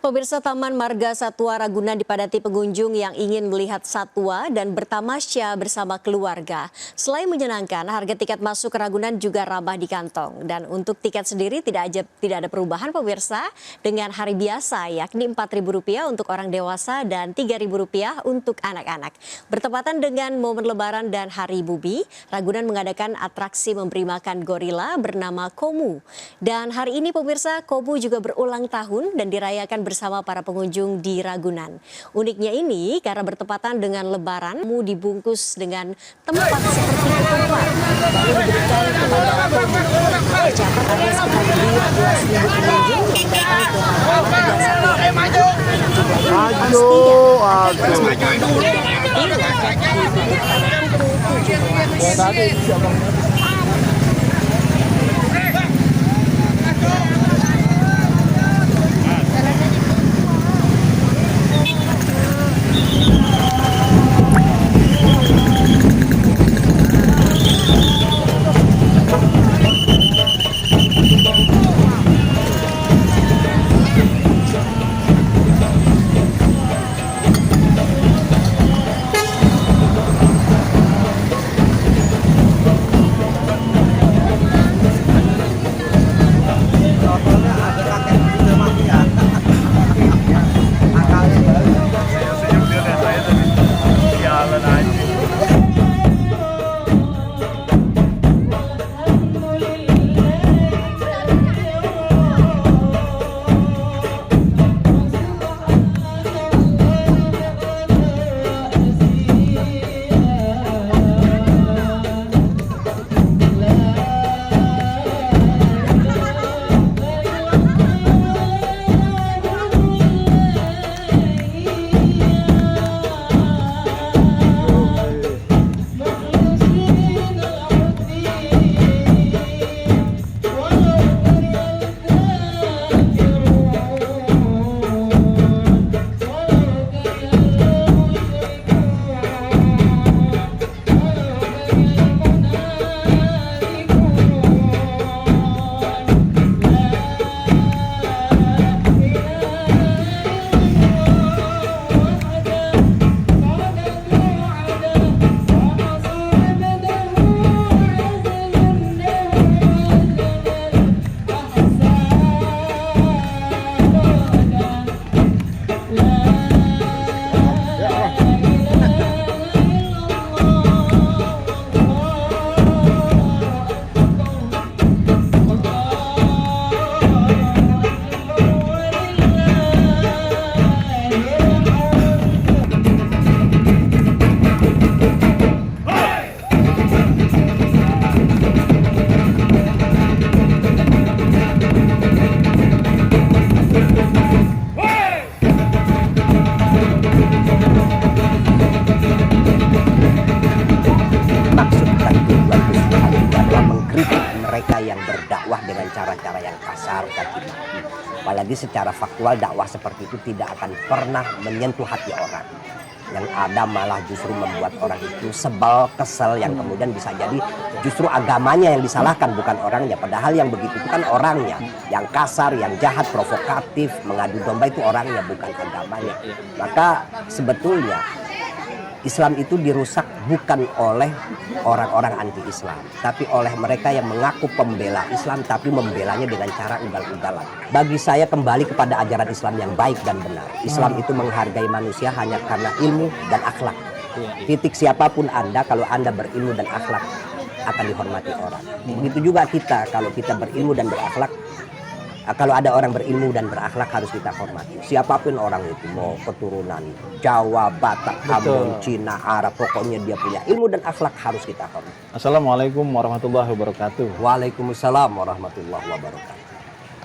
Pemirsa, Taman Marga Satwa Ragunan dipadati pengunjung yang ingin melihat satwa dan bertamasya bersama keluarga. Selain menyenangkan, harga tiket masuk ke Ragunan juga ramah di kantong. Dan untuk tiket sendiri tidak ada perubahan pemirsa dengan hari biasa, yakni Rp4.000 untuk orang dewasa dan Rp3.000 untuk anak-anak. Bertepatan dengan momen Lebaran dan Hari Bumi, Ragunan mengadakan atraksi memberi makan gorila bernama Komu. Dan hari ini pemirsa, Komu juga berulang tahun dan dirayakan bersama para pengunjung di Ragunan. Uniknya ini karena bertepatan dengan Lebaran, Komu dibungkus dengan tempat seperti ketupat, lalu diberikan kepada Komu. Tercatat ada sekitar 12.000 pengunjung yang datang ke Taman Marga Satwa Ragunan. Mereka yang berdakwah dengan cara-cara yang kasar, caci maki. Apalagi secara faktual dakwah seperti itu tidak akan pernah menyentuh hati orang. Yang ada malah justru membuat orang itu sebel, kesel, yang kemudian bisa jadi justru agamanya yang disalahkan, bukan orangnya. Padahal yang begitu itu kan orangnya. Yang kasar, yang jahat, provokatif, mengadu domba itu orangnya, bukan agamanya. Maka sebetulnya Islam itu dirusak bukan oleh orang-orang anti-Islam, tapi oleh mereka yang mengaku pembela Islam, tapi membelanya dengan cara ugal-ugalan. Bagi saya kembali kepada ajaran Islam yang baik dan benar. Islam itu menghargai manusia hanya karena ilmu dan akhlak. Titik siapapun Anda, kalau Anda berilmu dan akhlak, akan dihormati orang. Begitu juga kita, kalau kita berilmu dan berakhlak, kalau ada orang berilmu dan berakhlak harus kita hormati. Siapapun orang itu, mau keturunan Jawa, Batak, Ambon, Cina, Arab, pokoknya dia punya ilmu dan akhlak harus kita hormati. Assalamualaikum warahmatullahi wabarakatuh. Waalaikumsalam warahmatullahi wabarakatuh.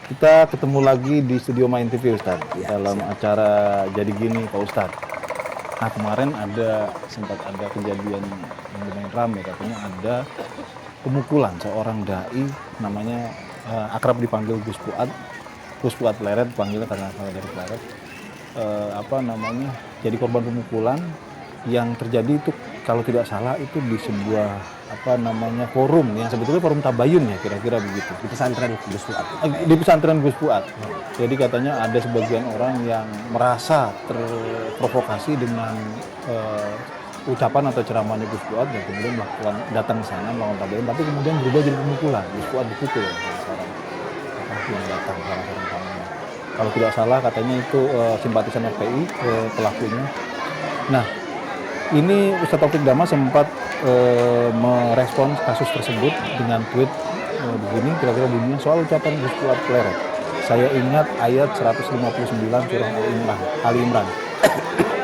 Kita ketemu lagi di studio Main TV Ustaz, Ya, dalam acara Jadi Gini Pak Ustaz. Nah kemarin sempat ada kejadian yang lumayan ramai, katanya ada pemukulan seorang dai namanya akrab dipanggil Gus Fuad Pleret, panggilnya karena dari Pleret, jadi korban pemukulan yang terjadi itu kalau tidak salah itu di sebuah forum yang sebetulnya forum tabayun ya kira-kira begitu. Di pesantren Gus Fuad. Di pesantren Gus Fuad. Jadi katanya ada sebagian orang yang merasa terprovokasi dengan ucapan atau ceramahnya Gus Fuad dan kemudian datang ke sana melakukan tabayun, tapi kemudian berubah jadi pemukulan. Gus Fuad dipukul seorang yang datang salah seorang tamunya. Kalau tidak salah katanya itu simpatisan FPI pelakunya. Nah, ini Ustadz Taufik Dama sempat merespons kasus tersebut dengan tweet begini, kira-kira bunyinya soal ucapan Gus Fuad Pleret. Saya ingat ayat 159 surah Ali Imran.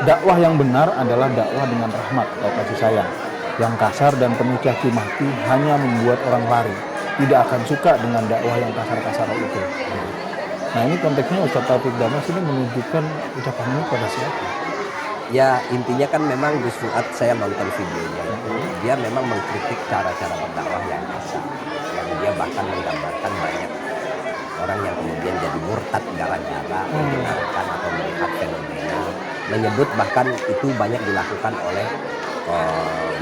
Dakwah yang benar adalah dakwah dengan rahmat atau kasih sayang. Yang kasar dan penuh caci maki hanya membuat orang lari. Tidak akan suka dengan dakwah yang kasar-kasar itu. Nah, ini konteksnya Ustadz Taufik Dama ini menunjukkan ucapan ini pada siapa? Ya, intinya kan memang Gus Fuad, saya nonton videonya itu, dia memang mengkritik cara-cara berdakwah yang kasar. Yang dia bahkan menggambarkan banyak orang yang kemudian jadi murtad gara-gara mendengarkan atau melihat fenomena. Menyebut bahkan itu banyak dilakukan oleh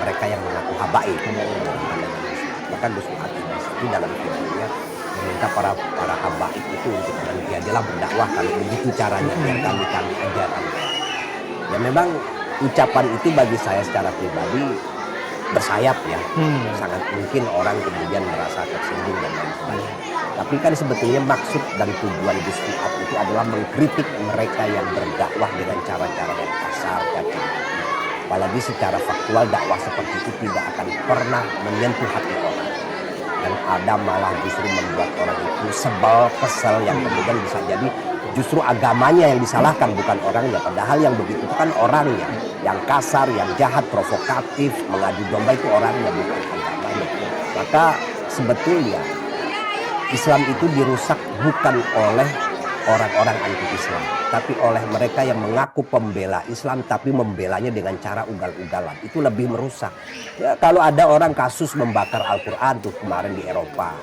mereka yang mengaku habaib. Bahkan Gus Fuad itu dalam videonya meminta para habaib itu untuk berhenti-hentilah berdakwah kalau begitu caranya, biar kami ajarkan. Ya memang ucapan itu bagi saya secara pribadi bersayap ya. Sangat mungkin orang kemudian merasa tersinggung dan lain sebagainya. Tapi kan sebetulnya maksud dan tujuan Gus Fuad itu adalah mengkritik mereka yang berdakwah dengan cara-cara yang kasar, caci. Apalagi secara faktual dakwah seperti itu tidak akan pernah menyentuh hati orang. Yang ada malah justru membuat orang itu sebel, kesel, yang kemudian bisa jadi justru agamanya yang disalahkan, bukan orangnya. Padahal yang begitu itu kan orangnya. Yang kasar, yang jahat, provokatif, mengadu domba itu orangnya, bukan agamanya. Maka sebetulnya Islam itu dirusak bukan oleh orang-orang anti-Islam, tapi oleh mereka yang mengaku pembela Islam tapi membelanya dengan cara ugal-ugalan. Itu lebih merusak. Ya, kalau ada orang kasus membakar Al-Quran tuh kemarin di Eropa,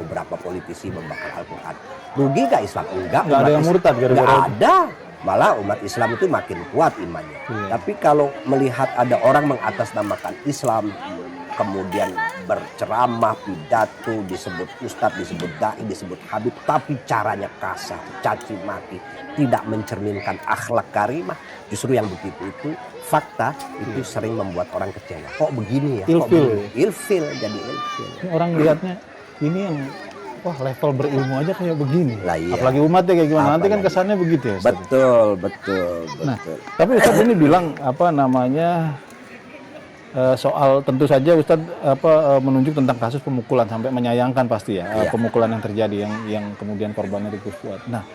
beberapa politisi membakar Al-Quran, rugi gak Islam? Enggak. Nggak ada yang murtad gara-gara nggak ada. Malah umat Islam itu makin kuat imannya. Tapi kalau melihat ada orang mengatasnamakan Islam, kemudian berceramah, pidato, disebut ustadz, disebut dai, disebut habib, tapi caranya kasar, caci maki, tidak mencerminkan akhlak karimah, justru yang begitu itu fakta itu sering membuat orang kecewa. Kok begini ya? Ilfil. Ilfil, jadi ilfil. Ini orang lihatnya ini yang wah level berilmu aja kayak begini. Lah, iya. Apalagi umatnya kayak gimana? Nanti kan Apalagi. kesannya begitu ya. Ustaz? Betul. Nah, tapi Ustadz ini bilang soal tentu saja Ustadz menunjuk tentang kasus pemukulan sampai menyayangkan pasti ya, Iya. pemukulan yang terjadi yang kemudian korbannya Gus Fuad. Nah,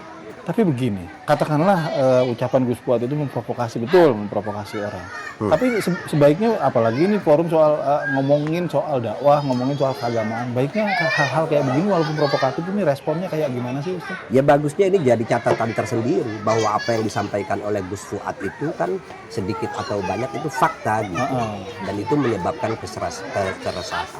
tapi begini, katakanlah ucapan Gus Fuad itu memprovokasi orang. Tapi sebaiknya apalagi ini forum soal ngomongin soal dakwah, ngomongin soal keagamaan, baiknya hal-hal kayak begini walaupun provokatif ini responnya kayak gimana sih Ustaz? Ya bagusnya ini jadi catatan tersendiri bahwa apa yang disampaikan oleh Gus Fuad itu kan sedikit atau banyak itu fakta gitu. Dan itu menyebabkan keresahan.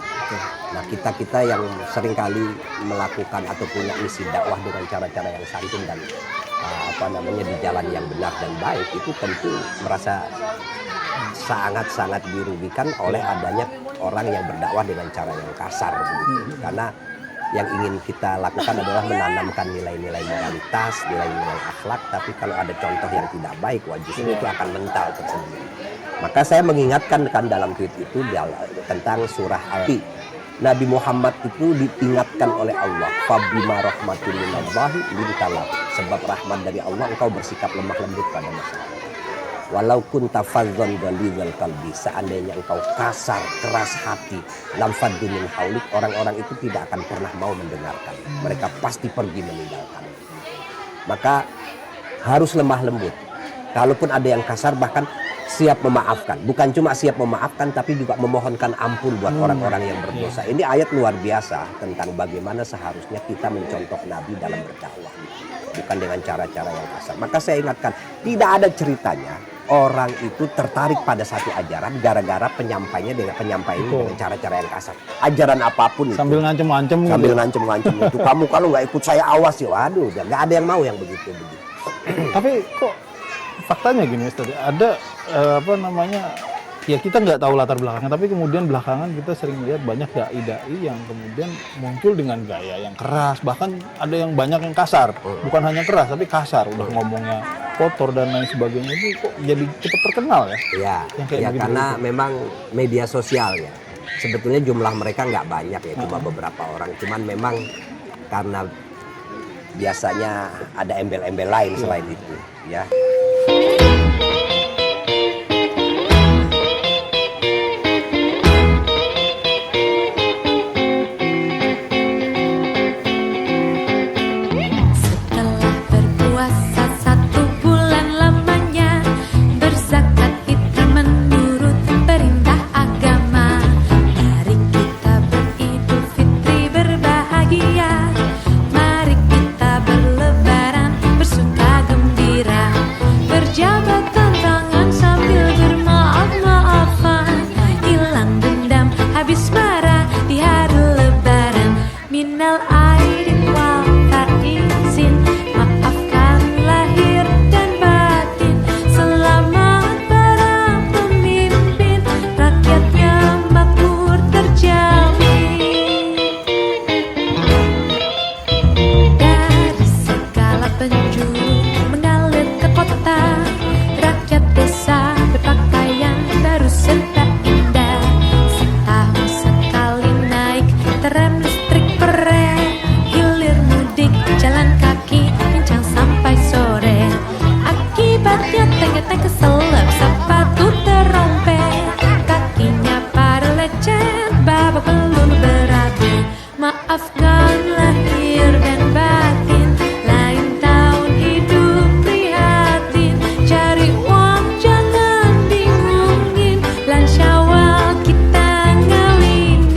Nah kita yang seringkali melakukan atau punya misi dakwah dengan cara-cara yang santun dan di jalan yang benar dan baik, itu tentu merasa sangat-sangat dirugikan oleh adanya orang yang berdakwah dengan cara yang kasar begitu. Karena yang ingin kita lakukan adalah menanamkan nilai-nilai moralitas, nilai-nilai akhlak, tapi kalau ada contoh yang tidak baik, justru itu akan mental tersendiri. Maka saya mengingatkan kan dalam tweet itu tentang surah Al-Qiyamah. Nabi Muhammad itu diingatkan oleh Allah, fabima rahmatin minallahi lintalah, sebab rahmat dari Allah engkau bersikap lemah lembut pada masyarakat. Walau kunta fazzan ghalizal qalbi, seandainya engkau kasar, keras hati, lam faddu min haulik, orang-orang itu tidak akan pernah mau mendengarkan. Mereka pasti pergi meninggalkan. Maka harus lemah lembut. Kalaupun ada yang kasar, bahkan siap memaafkan. Bukan cuma siap memaafkan, tapi juga memohonkan ampun buat orang-orang yang berdosa. Ini ayat luar biasa tentang bagaimana seharusnya kita mencontoh Nabi dalam berdakwah. Bukan dengan cara-cara yang kasar. Maka saya ingatkan, tidak ada ceritanya orang itu tertarik pada satu ajaran gara-gara penyampainya dengan cara-cara yang kasar. Ajaran apapun itu. Sambil ngancem-ngancem gitu. Sambil ngancem-ngancem itu. Kamu kalau nggak ikut saya awas ya. Waduh, nggak ada yang mau yang begitu-begitu. Tapi kok faktanya gini Ustaz, ada ya kita nggak tahu latar belakangnya, tapi kemudian belakangan kita sering lihat banyak dai-dai yang kemudian muncul dengan gaya yang keras, bahkan ada yang banyak yang kasar, bukan hanya keras tapi kasar, udah ngomongnya kotor dan lain sebagainya. Itu kok jadi cepat terkenal ya? Ya, Yang kayak ya begitu. karena memang media sosialnya. Sebetulnya jumlah mereka nggak banyak ya, cuma beberapa orang. Cuman memang karena biasanya ada embel-embel lain selain itu, ya. Setelah berpuasa 1 bulan lamanya, berzakat fitrah menurut perintah agama. Mari kita beridul fitri berbahagia, mari kita berlebaran bersuka gembira, berjabat tangan sambil bermaaf-maafan, hilang dendam habis marah di hari lebaran. Minal aidin wal faizin, maafkan lahir dan batin. Selamat para pemimpin, rakyatnya makmur terjamin. Dari segala penjuru mengalir ke kota, rakyat desa berpakaian baru serta indah. Setahun sekali naik tram listrik keren, hilir mudik jalan kaki kencang sampai sore. Akibatnya ternyata keselap sepatu terompet, kakinya pada lecet, babak belum berakhir. Maafkan lahir dan batin, lain tahun hidup prihatin. Cari uang jangan bingungin, lan Syawal kita ngawinin.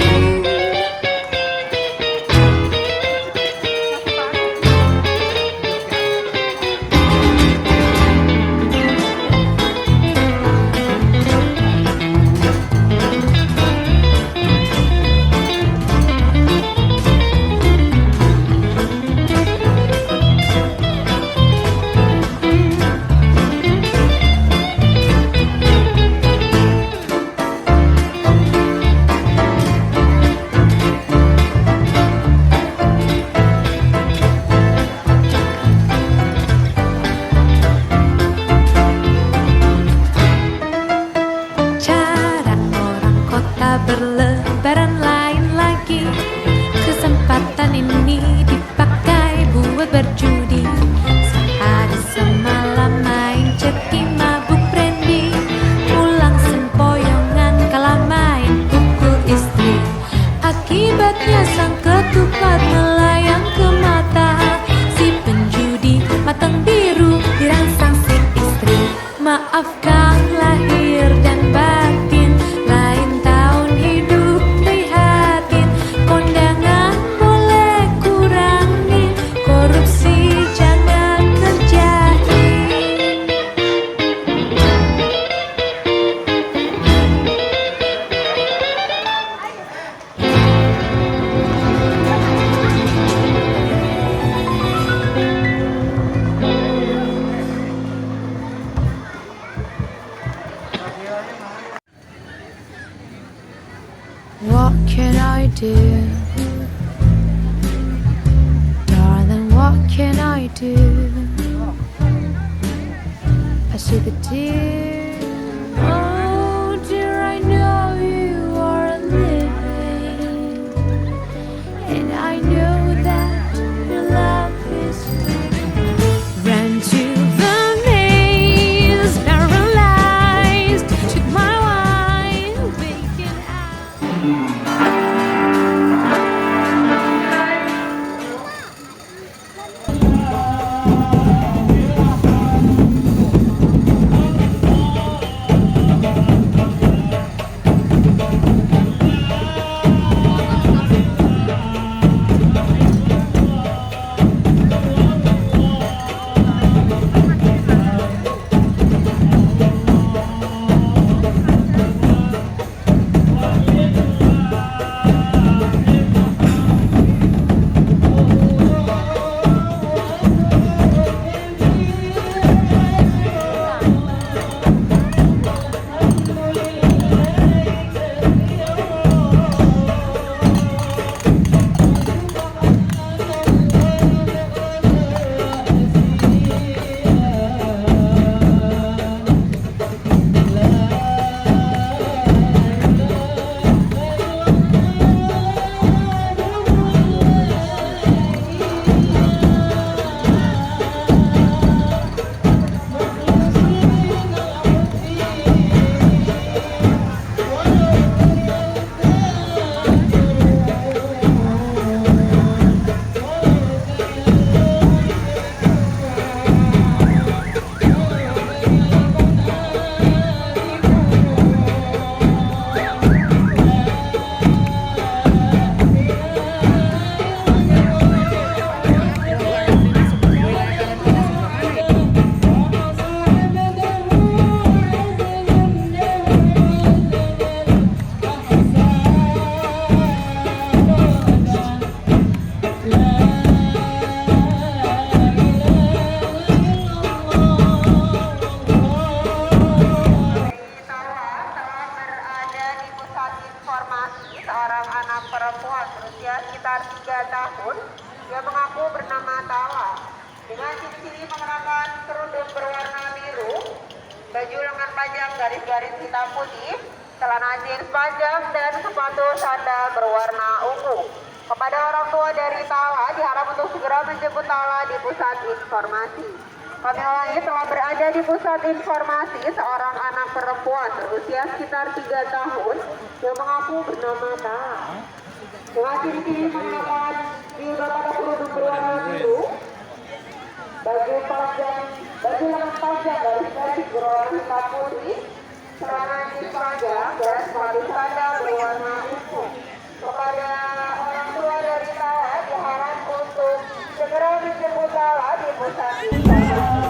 Cara orang kota berlebaran lain lagi. Kesempatan ini dipakai buat berjudi. Sehari semalam main ceki mabuk brandy, pulang sempoyongan kalah main pukul istri. Akibatnya sang ketupat melayang ke mata si penjudi, matang biru dirangsang si istri. Maafkan lahir dan batin, lain tahun hidup prihatin. Kondangan boleh kurangin, korupsi jangan kerjain. What can I do? Darling, what can I do? I see the tear. Oh dear, I know you are living, and I know that your love is ran to the maze, paralyzed, took my wine, waking out. baju lengan panjang garis-garis hitam putih, celana jeans panjang, dan sepatu sandal berwarna ungu. Kepada orang tua dari Tala diharap untuk segera menjemput Tala di pusat informasi. Kami ulangi, telah berada di pusat informasi seorang anak perempuan berusia sekitar 3 tahun yang mengaku bernama Tala. Dengan ciri-ciri mengenakan jilbab pada kerudung berwarna biru, baju lengan panjang garis-garis berwarna hitam putih, celana jeans panjang, dan sepatu sandal berwarna ungu. Kepada orang tua dari Tala diharap untuk segera menjemput Tala di pusat informasi.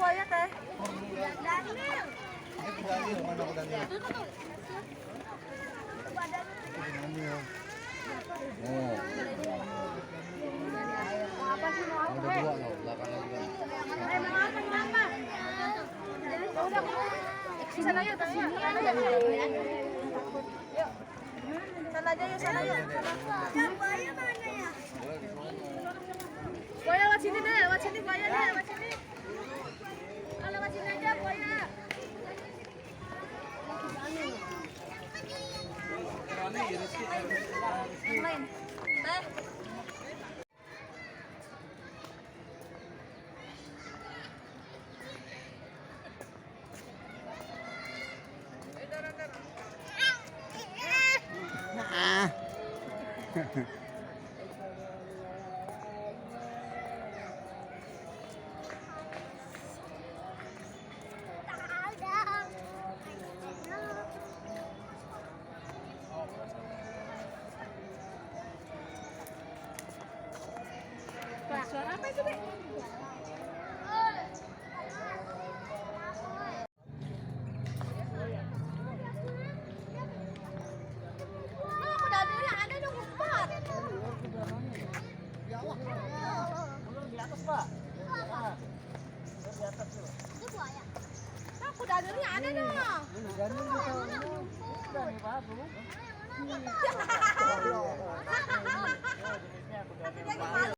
buaya teh. Apa sih mau apa? Mau apa? Udah. Sana yuk, sana yuk. Yuk. Sana aja yuk, sana yuk. Buaya mana ya? Buaya lewat sini deh, lewat sini buaya deh, lewat sini. Lewat sini aja buaya. Main. Teh. Suara apa itu, Dek? Kuda dulu ada dong, Ustaz. Di atas, Pak. Di atas tuh. Itu buaya. Nah, kuda dulu ada dong. Udah nih, Pak, belum. Nanti dia